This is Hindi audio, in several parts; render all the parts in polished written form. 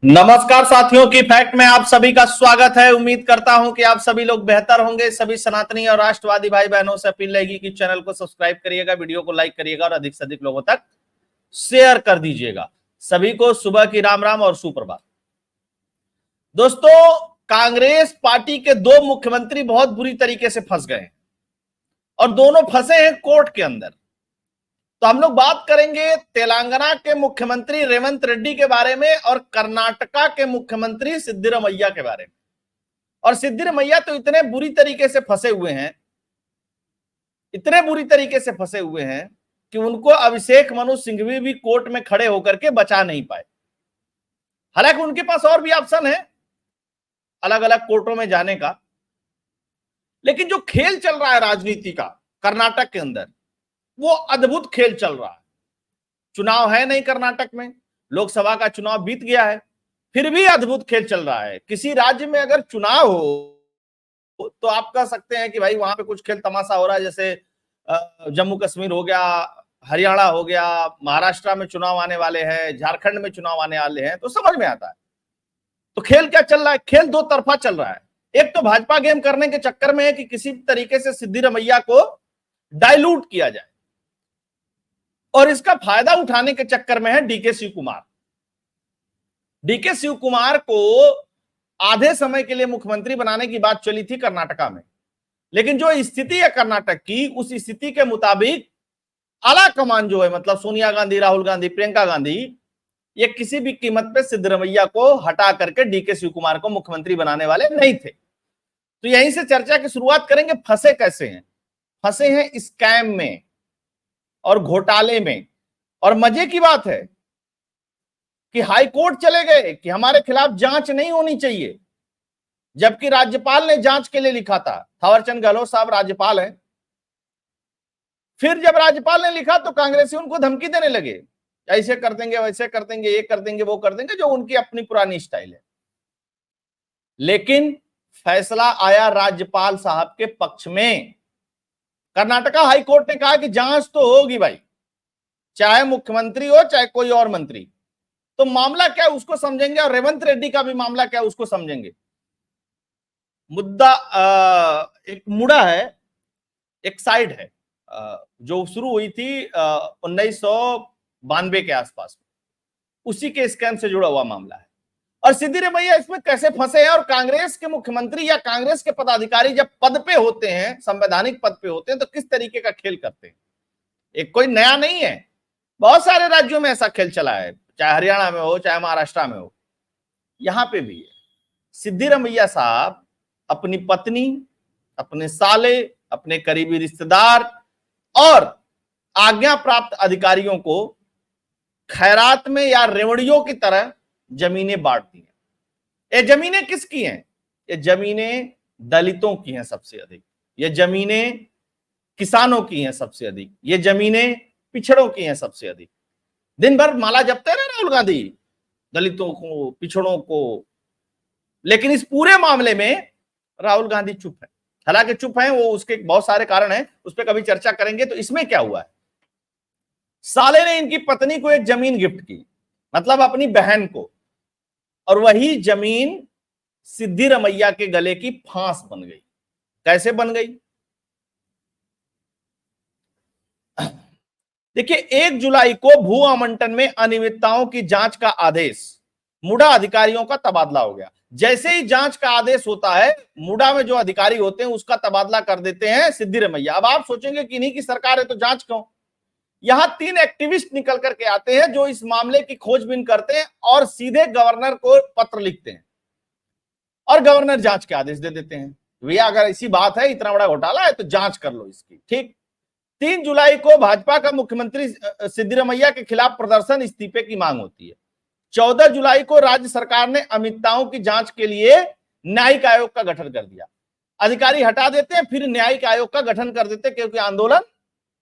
नमस्कार साथियों की फैक्ट में आप सभी का स्वागत है। उम्मीद करता हूं कि आप सभी लोग बेहतर होंगे। सभी सनातनी और राष्ट्रवादी भाई बहनों से अपील रहेगी कि चैनल को सब्सक्राइब करिएगा, वीडियो को लाइक करिएगा और अधिक से अधिक लोगों तक शेयर कर दीजिएगा। सभी को सुबह की राम राम और सुप्रभात। दोस्तों, कांग्रेस पार्टी के दो मुख्यमंत्री बहुत बुरी तरीके से फंस गए हैं और दोनों फंसे हैं कोर्ट के अंदर। तो हम लोग बात करेंगे तेलंगाना के मुख्यमंत्री रेवंत रेड्डी के बारे में और कर्नाटका के मुख्यमंत्री सिद्धिरमैया के बारे में। और सिद्धिरमैया तो इतने बुरी तरीके से फंसे हुए हैं, इतने बुरी तरीके से फंसे हुए हैं कि उनको अभिषेक मनु सिंघवी भी कोर्ट में खड़े होकर के बचा नहीं पाए। हालांकि उनके पास और भी ऑप्शन है अलग अलग कोर्टों में जाने का, लेकिन जो खेल चल रहा है राजनीति का कर्नाटक के अंदर, वो अद्भुत खेल चल रहा है। चुनाव है नहीं कर्नाटक में, लोकसभा का चुनाव बीत गया है, फिर भी अद्भुत खेल चल रहा है। किसी राज्य में अगर चुनाव हो तो आप कह सकते हैं कि भाई वहां पे कुछ खेल तमाशा हो रहा है, जैसे जम्मू कश्मीर हो गया, हरियाणा हो गया, महाराष्ट्र में चुनाव आने वाले हैं, झारखंड में चुनाव आने वाले हैं, तो समझ में आता है। तो खेल क्या चल रहा है? खेल दो तरफा चल रहा है। एक तो भाजपा गेम करने के चक्कर में है कि किसी तरीके से सिद्धिरमैया को डाइल्यूट किया जाए, और इसका फायदा उठाने के चक्कर में है डीके शिव कुमार। डीके शिव कुमार को आधे समय के लिए मुख्यमंत्री बनाने की बात चली थी कर्नाटका में, लेकिन जो स्थिति है कर्नाटक की, उस स्थिति के मुताबिक आला कमान जो है, मतलब सोनिया गांधी, राहुल गांधी, प्रियंका गांधी, ये किसी भी कीमत पे सिद्धिरमैया को हटा करके डीके शिव कुमार को मुख्यमंत्री बनाने वाले नहीं थे। तो यहीं से चर्चा की शुरुआत करेंगे। फंसे कैसे हैं? फंसे हैं स्कैम में और घोटाले में। और मजे की बात है कि हाई कोर्ट चले गए कि हमारे खिलाफ जांच नहीं होनी चाहिए, जबकि राज्यपाल ने जांच के लिए लिखा था। थावरचंद गहलोत साहब राज्यपाल हैं। फिर जब राज्यपाल ने लिखा तो कांग्रेसी उनको धमकी देने लगे, ऐसे कर देंगे, वैसे कर देंगे, ये कर देंगे, वो कर देंगे, जो उनकी अपनी पुरानी स्टाइल है। लेकिन फैसला आया राज्यपाल साहब के पक्ष में। कर्नाटका हाई कोर्ट ने कहा कि जांच तो होगी भाई, चाहे मुख्यमंत्री हो चाहे कोई और मंत्री। तो मामला क्या है उसको समझेंगे, और रेवंत रेड्डी का भी मामला क्या है उसको समझेंगे। मुद्दा एक मुड़ा है, एक साइड है, जो शुरू हुई थी 1992 के आसपास में, उसी के स्कैम से जुड़ा हुआ मामला है। और सिद्धिरमैया इसमें कैसे फंसे हैं, और कांग्रेस के मुख्यमंत्री या कांग्रेस के पदाधिकारी जब पद पे होते हैं, संवैधानिक पद पे होते हैं, तो किस तरीके का खेल करते हैं। एक कोई नया नहीं है, बहुत सारे राज्यों में ऐसा खेल चला है, चाहे हरियाणा में हो चाहे महाराष्ट्र में हो, यहां पे भी है। सिद्धिरमैया साहब अपनी पत्नी, अपने साले, अपने करीबी रिश्तेदार और आज्ञा प्राप्त अधिकारियों को खैरात में या रेवड़ियों की तरह जमीनें बांटती हैं। ये जमीनें किसकी हैं? ये जमीनें दलितों की हैं सबसे अधिक, ये जमीनें किसानों की हैं सबसे अधिक, ये जमीनें पिछड़ों की हैं सबसे अधिक। दिन भर माला जपते रहे राहुल गांधी दलितों को, पिछड़ों को, लेकिन इस पूरे मामले में राहुल गांधी चुप है। हालांकि चुप है वो, उसके बहुत सारे कारण हैं, उस पर कभी चर्चा करेंगे। तो इसमें क्या हुआ है, साले ने इनकी पत्नी को एक जमीन गिफ्ट की, मतलब अपनी बहन को, और वही जमीन सिद्धिरमैया के गले की फांस बन गई। कैसे बन गई? देखिए, 1 जुलाई को भू आवंटन में अनियमितताओं की जांच का आदेश, मुडा अधिकारियों का तबादला हो गया। जैसे ही जांच का आदेश होता है, मुडा में जो अधिकारी होते हैं उसका तबादला कर देते हैं सिद्धिरमैया। अब आप सोचेंगे कि इन्हीं की सरकार है तो जांच क्यों? यहां 3 एक्टिविस्ट निकल करके आते हैं जो इस मामले की खोजबीन करते हैं और सीधे गवर्नर को पत्र लिखते हैं, और गवर्नर जांच के आदेश दे देते हैं। भैया अगर ऐसी बात है, इतना बड़ा घोटाला है, तो जांच कर लो इसकी। ठीक, 3 जुलाई को भाजपा का मुख्यमंत्री सिद्धिरमैया के खिलाफ प्रदर्शन, इस्तीफे की मांग होती है। 14 जुलाई को राज्य सरकार ने अनियमितताओं की जांच के लिए न्यायिक आयोग का गठन कर दिया। अधिकारी हटा देते हैं, फिर न्यायिक आयोग का गठन कर देते हैं, क्योंकि आंदोलन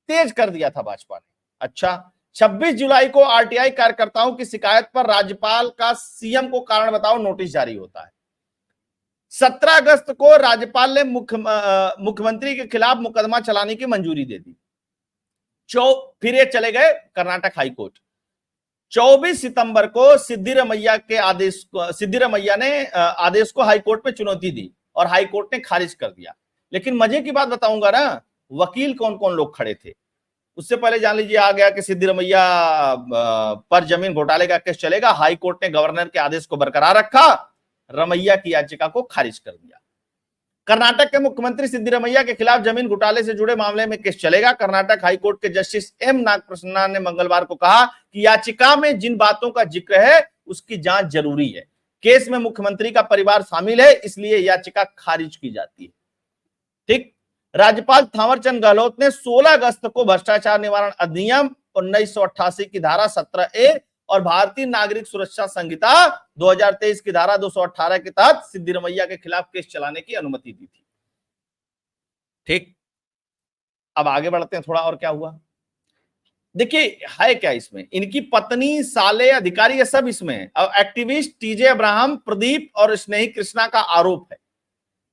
तेज कर दिया था भाजपा ने। अच्छा, 26 जुलाई को आरटीआई कार्यकर्ताओं की शिकायत पर राज्यपाल का सीएम को कारण बताओ नोटिस जारी होता है। 17 अगस्त को राज्यपाल ने मुख्यमंत्री के खिलाफ मुकदमा चलाने की मंजूरी दे दी। फिर ये चले गए कर्नाटक हाईकोर्ट। 24 सितंबर को सिद्धिरमैया ने आदेश को हाईकोर्ट में चुनौती दी और हाईकोर्ट ने खारिज कर दिया। लेकिन मजे की बात बताऊंगा ना, वकील कौन कौन लोग खड़े थे। उससे पहले जान लीजिए आ गया कि सिद्धिरमैया पर जमीन घोटाले का केस चलेगा, हाईकोर्ट ने गवर्नर के आदेश को बरकरार रखा, रमैया की याचिका को खारिज कर दिया। कर्नाटक के मुख्यमंत्री सिद्धिरमैया के खिलाफ जमीन घोटाले से जुड़े मामले में केस चलेगा। कर्नाटक हाईकोर्ट के जस्टिस एम नागप्रसन्ना ने मंगलवार को कहा कि याचिका में जिन बातों का जिक्र है उसकी जांच जरूरी है। केस में मुख्यमंत्री का परिवार शामिल है, इसलिए याचिका खारिज की जाती है। ठीक। राज्यपाल थावरचंद गहलोत ने 16 अगस्त को भ्रष्टाचार निवारण अधिनियम 1988 की धारा 17A और भारतीय नागरिक सुरक्षा संहिता 2023 की धारा 218 के तहत सिद्धिरमैया के खिलाफ केस चलाने की अनुमति दी थी। ठीक। अब आगे बढ़ते हैं थोड़ा, और क्या हुआ देखिए। है क्या इसमें, इनकी पत्नी, साले, अधिकारी, ये सब इसमें है। अब एक्टिविस्ट टीजे अब्राहम, प्रदीप और स्नेही कृष्णा का आरोप है।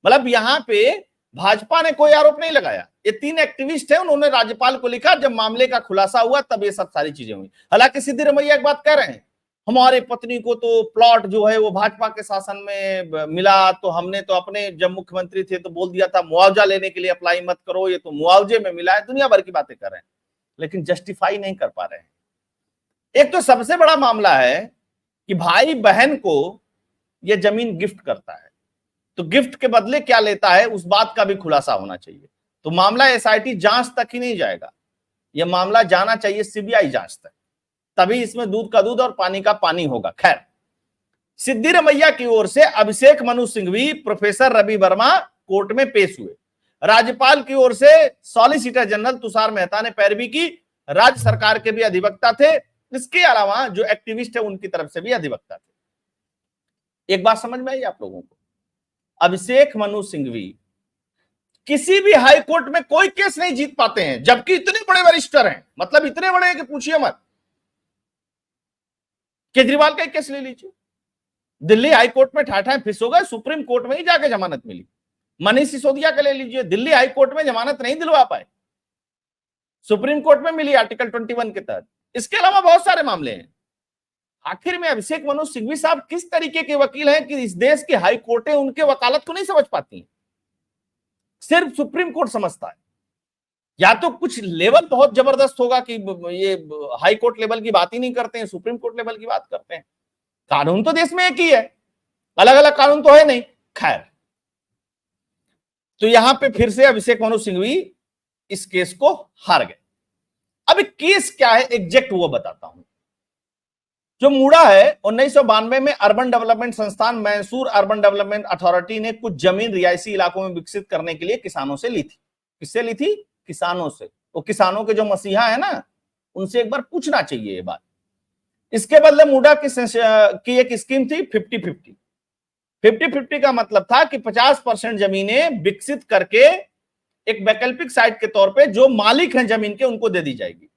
मतलब यहां पे भाजपा ने कोई आरोप नहीं लगाया, ये 3 एक्टिविस्ट हैं, उन्होंने राज्यपाल को लिखा। जब मामले का खुलासा हुआ तब ये सब सारी चीजें हुई। हालांकि सिद्धिरमैया एक बात कह रहे हैं, हमारे पत्नी को तो प्लॉट जो है वो भाजपा के शासन में मिला, तो हमने तो अपने जब मुख्यमंत्री थे तो बोल दिया था मुआवजा लेने के लिए अप्लाई मत करो, ये तो मुआवजे में मिला है। दुनिया भर की बातें कर रहे हैं, लेकिन जस्टिफाई नहीं कर पा रहे हैं। एक तो सबसे बड़ा मामला है कि भाई बहन को यह जमीन गिफ्ट करता है, तो गिफ्ट के बदले क्या लेता है उस बात का भी खुलासा होना चाहिए। तो मामला एसआईटी जांच तक ही नहीं जाएगा, यह मामला जाना चाहिए सीबीआई जांच तक, तभी इसमें दूध का दूध और पानी का पानी होगा। खैर, सिद्धिरमैया की ओर से अभिषेक मनु सिंघवी, प्रोफेसर रवि वर्मा कोर्ट में पेश हुए। राज्यपाल की ओर से सॉलिसिटर जनरल तुषार मेहता ने पैरवी की। राज्य सरकार के भी अधिवक्ता थे, इसके अलावा जो एक्टिविस्ट है उनकी तरफ से भी अधिवक्ता थे। एक बात समझ में आई आप लोगों को, अभिषेक मनु सिंघवी किसी भी हाई कोर्ट में कोई केस नहीं जीत पाते हैं, जबकि इतने बड़े वरिष्ठर हैं, मतलब इतने बड़े हैं कि पूछिए मत। केजरीवाल का केस ले लीजिए, दिल्ली हाई कोर्ट में ठाठा फिस हो गए, सुप्रीम कोर्ट में ही जाके जमानत मिली। मनीष सिसोदिया का ले लीजिए, दिल्ली हाई कोर्ट में जमानत नहीं दिलवा पाए, सुप्रीम कोर्ट में मिली आर्टिकल 21 के तहत। इसके अलावा बहुत सारे मामले हैं। आखिर में अभिषेक मनु सिंघवी साहब किस तरीके के वकील हैं कि इस देश की हाई कोर्टें उनके वकालत को नहीं समझ पाती हैं, सिर्फ सुप्रीम कोर्ट समझता है। या तो कुछ लेवल बहुत जबरदस्त होगा कि ये हाई कोर्ट लेवल की बात ही नहीं करते हैं, सुप्रीम कोर्ट लेवल की बात करते हैं। कानून तो देश में एक ही है, अलग अलग कानून तो है नहीं। खैर, तो यहां पे फिर से अभिषेक मनु सिंघवी इस केस को हार गए। अब केस क्या है एग्जैक्ट वो बताता हूं। जो मुड़ा है 1992 में अर्बन डेवलपमेंट संस्थान मैसूर अर्बन डेवलपमेंट अथॉरिटी ने कुछ जमीन रिहायशी इलाकों में विकसित करने के लिए किसानों से ली थी। किससे ली थी? किसानों से। वो किसानों के जो मसीहा है ना, उनसे एक बार पूछना चाहिए ये बात। इसके बदले मुडा की एक स्कीम थी 50-50। 50-50 का मतलब था कि 50% जमीनें विकसित करके एक वैकल्पिक साइट के तौर पे जो मालिक हैं जमीन के उनको दे दी जाएगी।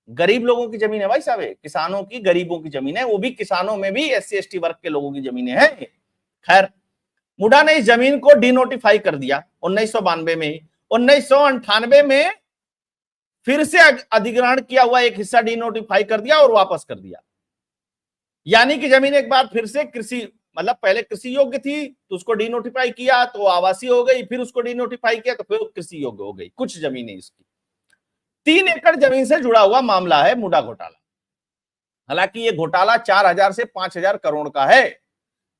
गरीब लोगों की जमीन है भाई साहब, किसानों की, गरीबों की जमीन है, वो भी किसानों में भी SC/ST वर्ग के लोगों की जमीनें हैं। खैर, मुडा ने इस जमीन को डिनोटिफाई कर दिया 1992 में ही। 1998 में फिर से अधिग्रहण किया हुआ एक हिस्सा डिनोटिफाई कर दिया और वापस कर दिया। यानी कि जमीन एक बार फिर से कृषि, मतलब पहले कृषि योग्य थी तो उसको डिनोटिफाई किया तो आवासीय हो गई, फिर उसको डिनोटिफाई किया तो फिर कृषि योग्य हो गई। कुछ जमीनें इसकी 3 एकड़ जमीन से जुड़ा हुआ मामला है मुडा घोटाला। हालांकि ये घोटाला 4000 से 5000 करोड़ का है।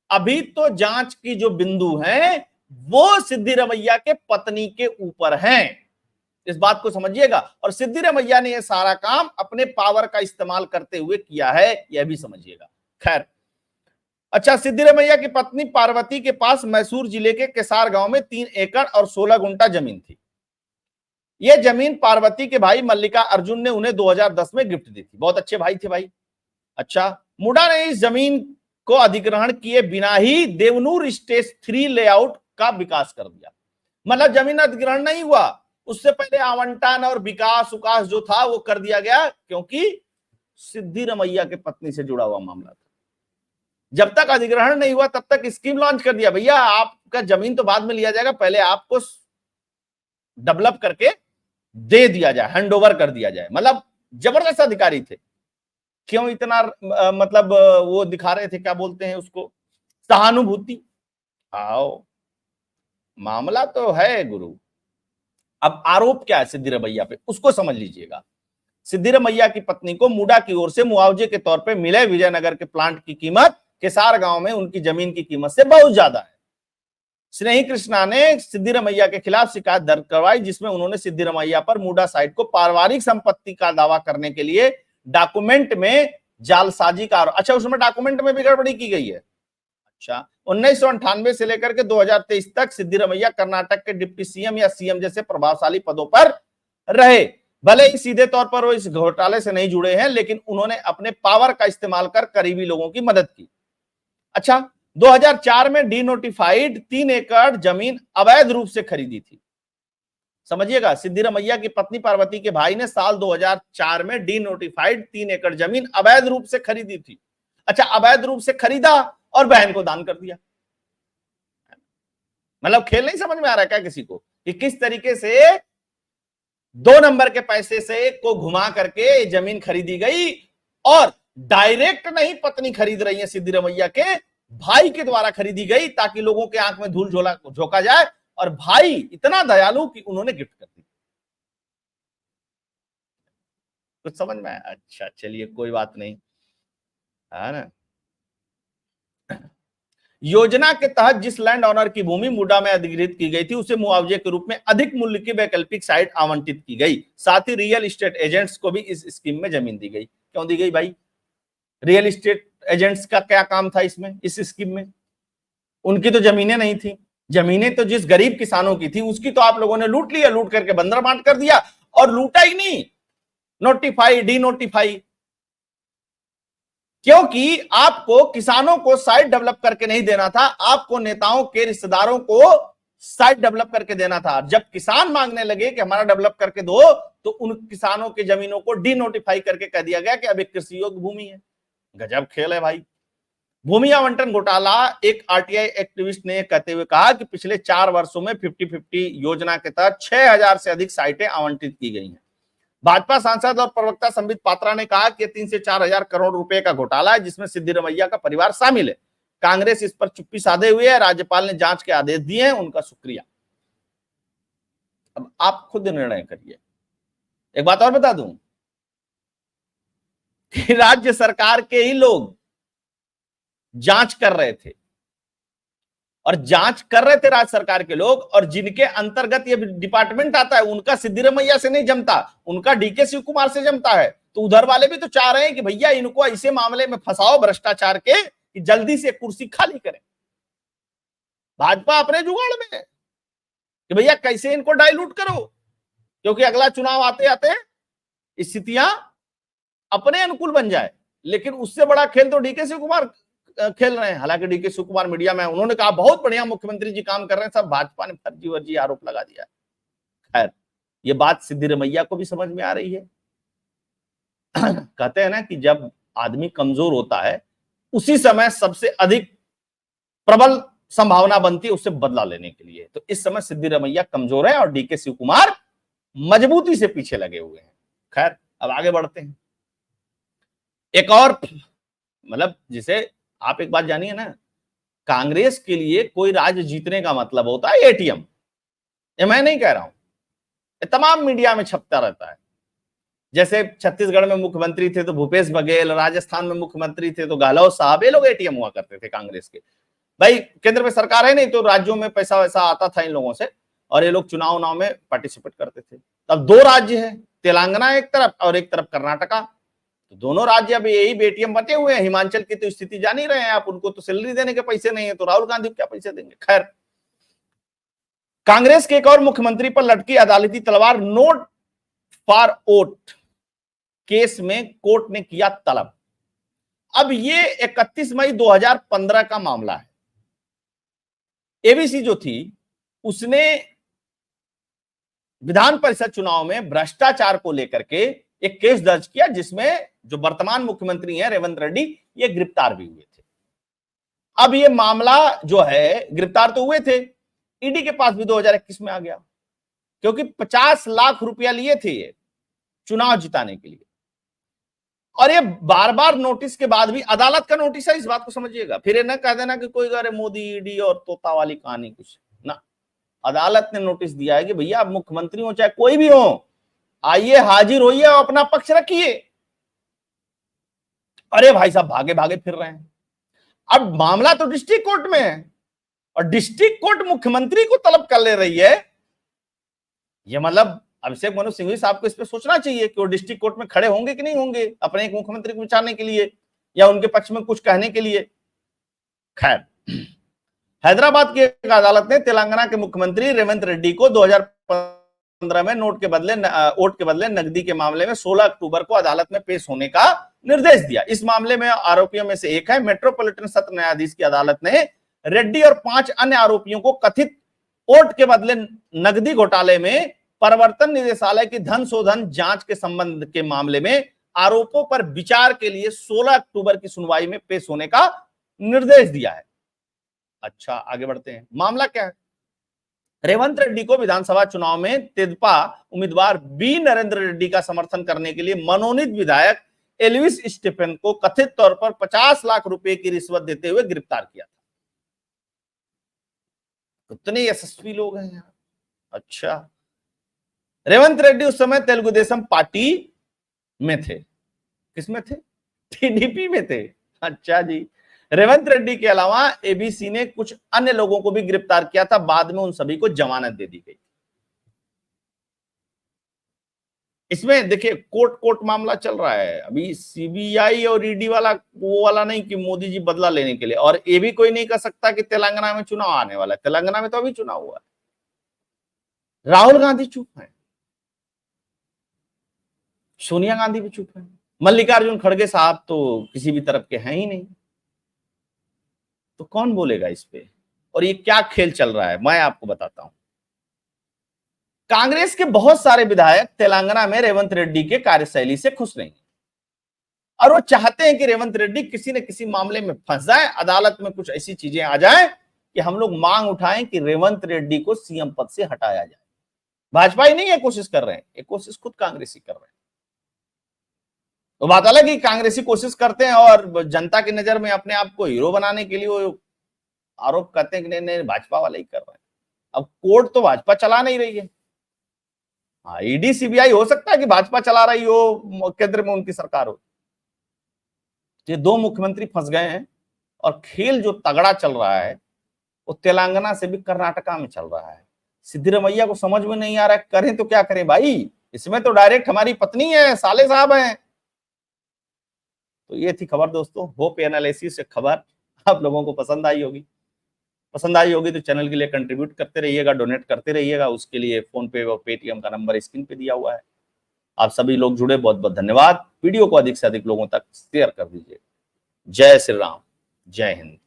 अभी तो जांच की जो बिंदु है वो सिद्धिरमैया के पत्नी के ऊपर हैं, इस बात को समझिएगा। और सिद्धिरमैया ने यह सारा काम अपने पावर का इस्तेमाल करते हुए किया है, यह भी समझिएगा। खैर, अच्छा, सिद्धिरमैया की पत्नी पार्वती के पास मैसूर जिले के केसार गांव में 3 एकड़ और 16 गुंठा जमीन थी। यह जमीन पार्वती के भाई मल्लिका अर्जुन ने उन्हें 2010 में गिफ्ट दी थी। बहुत अच्छे भाई थे भाई। अच्छा, मुडा ने इस जमीन को अधिग्रहण किए बिना ही देवनूर स्टेज 3 लेआउट का विकास कर दिया। मतलब जमीन अधिग्रहण नहीं हुआ, उससे पहले आवंटन और विकास उकास जो था वो कर दिया गया, क्योंकि सिद्धिरमैया के पत्नी से जुड़ा हुआ मामला था। जब तक अधिग्रहण नहीं हुआ तब तक स्कीम लॉन्च कर दिया, भैया आपका जमीन तो बाद में लिया जाएगा, पहले आपको डेवलप करके दे दिया जाए, हैंड ओवर कर दिया जाए। मतलब जबरदस्त अधिकारी थे। क्यों इतना मतलब वो दिखा रहे थे, क्या बोलते हैं उसको, सहानुभूति। आओ, मामला तो है गुरु। अब आरोप क्या है सिद्धिरमैया पे, उसको समझ लीजिएगा। सिद्धिरमैया की पत्नी को मूडा की ओर से मुआवजे के तौर पे मिले विजयनगर के प्लांट की कीमत केसार गांव में उनकी जमीन की कीमत से बहुत ज्यादा है। स्नेही कृष्णा ने सिद्धिरमैया के खिलाफ शिकायत दर्ज करवाई, जिसमें उन्होंने सिद्धिरमैया पर मूडा साइट को पारिवारिक संपत्ति का दावा करने के लिए डॉक्यूमेंट में जालसाजी का, अच्छा उसमें डॉक्यूमेंट में भी गड़बड़ी की गई है। अच्छा, 1998 से लेकर के 2023 तक सिद्धिरमैया कर्नाटक के डिप्टी सीएम या सीएम जैसे प्रभावशाली पदों पर रहे। भले ही सीधे तौर पर वो इस घोटाले से नहीं जुड़े हैं, लेकिन उन्होंने अपने पावर का इस्तेमाल कर करीबी लोगों की मदद की। अच्छा, 2004 में डीनोटिफाइड 3 एकड़ जमीन अवैध रूप से खरीदी थी। समझिएगा, सिद्धिरमैया की पत्नी पार्वती के भाई ने साल 2004 में डीनोटिफाइड 3 एकड़ जमीन अवैध रूप से खरीदी थी। अच्छा, अवैध रूप से खरीदा और बहन को दान कर दिया। मतलब खेल नहीं समझ में आ रहा है क्या किसी को, कि किस तरीके से 2 नंबर के पैसे से को घुमा करके जमीन खरीदी गई, और डायरेक्ट नहीं पत्नी खरीद रही है, सिद्धिरमैया के भाई के द्वारा खरीदी गई, ताकि लोगों के आंख में धूल झोंका जाए, और भाई इतना दयालु कि उन्होंने गिफ्ट कर दी। कुछ समझ में आया? अच्छा चलिए, कोई बात नहीं, है ना। योजना के तहत जिस लैंड ऑनर की भूमि मूडा में अधिग्रहित की गई थी, उसे मुआवजे के रूप में अधिक मूल्य की वैकल्पिक साइट आवंटित की गई। साथ ही रियल एस्टेट एजेंट्स को भी इस स्कीम में जमीन दी गई। क्यों दी गई भाई? रियल एस्टेट एजेंट्स का क्या काम था इसमें, इस स्कीम में? उनकी तो जमीनें नहीं थी। जमीनें तो जिस गरीब किसानों की थी उसकी तो आप लोगों ने लूट लिया, लूट करके बंदर बांट कर दिया, और लूटा ही नहीं, नोटिफाई डी नोटिफाई। क्योंकि आपको किसानों को साइट डेवलप करके नहीं देना था, आपको नेताओं के रिश्तेदारों को साइट डेवलप करके देना था। जब किसान मांगने लगे कि हमारा डेवलप करके दो, तो उन किसानों की जमीनों को डी नोटिफाई करके कह दिया गया कि अब एक कृषि योग्य भूमि है। गजब खेल है भाई। भूमि आवंटन घोटाला, एक आरटीआई एक्टिविस्ट ने कहते हुए कहा कि पिछले 4 वर्षों में 50-50 योजना के तहत 6000 से अधिक साइटें आवंटित की गई हैं। भाजपा सांसद और प्रवक्ता संबित पात्रा ने कहा कि 3 से 4 हजार करोड़ रुपए का घोटाला है, जिसमें सिद्धिरमैया का परिवार शामिल है। कांग्रेस इस पर चुप्पी साधे हुए है, राज्यपाल ने जांच के आदेश दिए हैं, उनका शुक्रिया। अब आप खुद निर्णय करिए। एक बात और बता दूं कि राज्य सरकार के ही लोग जांच कर रहे थे, और जांच कर रहे थे राज्य सरकार के लोग, और जिनके अंतर्गत ये डिपार्टमेंट आता है उनका सिद्धिरमैया से नहीं जमता, उनका डीके शिव कुमार से जमता है। तो उधर वाले भी तो चाह रहे हैं कि भैया इनको ऐसे मामले में फंसाओ भ्रष्टाचार के, कि जल्दी से कुर्सी खाली करें। भाजपा अपने जुगाड़ में है कि भैया कैसे इनको डाइल्यूट करो, क्योंकि अगला चुनाव आते आते स्थितियां अपने अनुकूल बन जाए। लेकिन उससे बड़ा खेल तो डीके शिव कुमार खेल रहे हैं। हालांकि डीके शिव कुमार मीडिया में उन्होंने कहा बहुत बढ़िया मुख्यमंत्री जी काम कर रहे हैं, सब भाजपा ने फर्जी वर्जी आरोप लगा दिया। खैर, ये बात सिद्धिरमैया को भी समझ में आ रही है। कहते हैं ना कि जब आदमी कमजोर होता है, उसी समय सबसे अधिक प्रबल संभावना बनती है उससे बदला लेने के लिए। तो इस समय सिद्धिरमैया कमजोर है और डीके शिव कुमार मजबूती से पीछे लगे हुए हैं। खैर, अब आगे बढ़ते हैं। एक और मतलब, जिसे आप एक बात जानिए ना, कांग्रेस के लिए कोई राज्य जीतने का मतलब होता है एटीएम। ये मैं नहीं कह रहा हूं, ये तमाम मीडिया में छपता रहता है। जैसे छत्तीसगढ़ में मुख्यमंत्री थे तो भूपेश बघेल, राजस्थान में मुख्यमंत्री थे तो गहलोत साहब, ये लोग एटीएम हुआ करते थे कांग्रेस के। भाई केंद्र में सरकार है नहीं, तो राज्यों में पैसा वैसा आता था इन लोगों से, और ये लोग चुनाव में पार्टिसिपेट करते थे। तब 2 राज्य है, तेलंगाना एक तरफ और एक तरफ कर्नाटका। तो दोनों राज्य अभी यही एटीएम बचे हुए हैं। हिमाचल की तो स्थिति जान ही रहे हैं आप, उनको तो सैलरी देने के पैसे नहीं है, तो राहुल गांधी क्या पैसे देंगे। खैर, कांग्रेस के एक और मुख्यमंत्री पर लटकी अदालती तलवार, नोट फॉर वोट केस में कोर्ट ने किया तलब। अब ये 31 मई 2015 का मामला है। एबीसी जो थी उसने विधान परिषद चुनाव में भ्रष्टाचार को लेकर के एक केस दर्ज किया, जिसमें जो वर्तमान मुख्यमंत्री हैं रेवंत रेड्डी, ये गिरफ्तार भी हुए थे। अब ये मामला जो है, गिरफ्तार तो हुए थे, ईडी के पास भी 2021 में आ गया, क्योंकि 50 लाख रुपया लिए थे ये चुनाव जिताने के लिए। और ये बार बार नोटिस के बाद भी अदालत का नोटिस है, इस बात को समझिएगा। फिर ये न कह देना कि कोई अरे मोदी ईडी और तोता वाली कहानी कुछ ना। अदालत ने नोटिस दिया है कि भैया आप मुख्यमंत्री हो चाहे कोई भी हो, आइए हाजिर होइए और अपना पक्ष रखिए। अरे भाई साहब भागे भागे फिर रहे हैं। अब मामला तो डिस्ट्रिक्ट कोर्ट में है और डिस्ट्रिक्ट कोर्ट मुख्यमंत्री को तलब कर ले रही है। ये मतलब अभिषेक मनु सिंघवी साहब को इस पे सोचना चाहिए कि वो डिस्ट्रिक्ट कोर्ट में खड़े होंगे कि नहीं होंगे अपने एक मुख्यमंत्री को विचारने के लिए या उनके पक्ष में कुछ कहने के लिए। खैर, हैदराबाद की एक अदालत ने तेलंगाना के मुख्यमंत्री रेवंत रेड्डी को 2015 में वोट के बदले नकदी के मामले में 16 अक्टूबर को अदालत में पेश होने का निर्देश दिया। इस मामले में आरोपियों में से एक है मेट्रोपॉलिटन सत्र न्यायाधीश की अदालत ने रेड्डी और 5 अन्य आरोपियों को कथित वोट के बदले नकदी घोटाले में प्रवर्तन निदेशालय की धन शोधन जांच के संबंध के मामले में आरोपों पर विचार के लिए 16 अक्टूबर की सुनवाई में पेश होने का निर्देश दिया है। अच्छा, आगे बढ़ते हैं। मामला क्या है? रेवंत रेड्डी को विधानसभा चुनाव में तेजपा उम्मीदवार बी नरेंद्र रेड्डी का समर्थन करने के लिए मनोनीत विधायक एल्विस स्टीफन को कथित तौर पर 50 लाख रुपए की रिश्वत देते हुए गिरफ्तार किया था। कितने यशस्वी लोग हैं यहाँ। अच्छा, रेवंत रेड्डी उस समय तेलुगु देशम पार्टी में थे। किसमें थे? टीडीपी में थे। अच्छा जी। रेवंत रेड्डी के अलावा एबीसी ने कुछ अन्य लोगों को भी गिरफ्तार किया था, बाद में उन सभी को जमानत दे दी गई। इसमें देखिए कोर्ट मामला चल रहा है अभी। सीबीआई और ईडी वाला वो वाला नहीं कि मोदी जी बदला लेने के लिए, और ये भी कोई नहीं कह सकता कि तेलंगाना में चुनाव आने वाला है। तेलंगाना में तो अभी चुनाव हुआ है। राहुल गांधी चुप है, सोनिया गांधी भी चुप है, मल्लिकार्जुन खड़गे साहब तो किसी भी तरफ के हैं ही नहीं। तो कौन बोलेगा इस पे? और ये क्या खेल चल रहा है मैं आपको बताता हूं। कांग्रेस के बहुत सारे विधायक तेलंगाना में रेवंत रेड्डी के कार्यशैली से खुश नहीं और वो चाहते हैं कि रेवंत रेड्डी किसी न किसी मामले में फंस जाए, अदालत में कुछ ऐसी चीजें आ जाए कि हम लोग मांग उठाएं कि रेवंत रेड्डी को सीएम पद से हटाया जाए। भाजपा ही नहीं ये कोशिश कर रहे हैं, ये कोशिश खुद कांग्रेसी कर रहे हैं। तो बात अलग है, कांग्रेसी कोशिश करते हैं और जनता की नजर में अपने आप को हीरो बनाने के लिए वो आरोप करते हैं कि नहीं भाजपा वाले ही कर रहे हैं। अब कोर्ट तो भाजपा चला नहीं रही है। हाँ, ईडी सीबीआई हो सकता है कि भाजपा चला रही हो, केंद्र में उनकी सरकार हो। ये दो मुख्यमंत्री फंस गए हैं और खेल जो तगड़ा चल रहा है वो तेलंगाना से भी कर्नाटका में चल रहा है। सिद्धिरमैया को समझ में नहीं आ रहा है करें तो क्या करें भाई। इसमें तो डायरेक्ट हमारी पत्नी है, साले साहब हैं। तो ये थी खबर दोस्तों। होप एनालिसिस से खबर आप लोगों को पसंद आई होगी। पसंद आई होगी तो चैनल के लिए कंट्रीब्यूट करते रहिएगा, डोनेट करते रहिएगा। उसके लिए फोन पे और पेटीएम का नंबर स्क्रीन पे दिया हुआ है। आप सभी लोग जुड़े, बहुत बहुत धन्यवाद। वीडियो को अधिक से अधिक लोगों तक शेयर कर दीजिए। जय श्री राम, जय हिंद।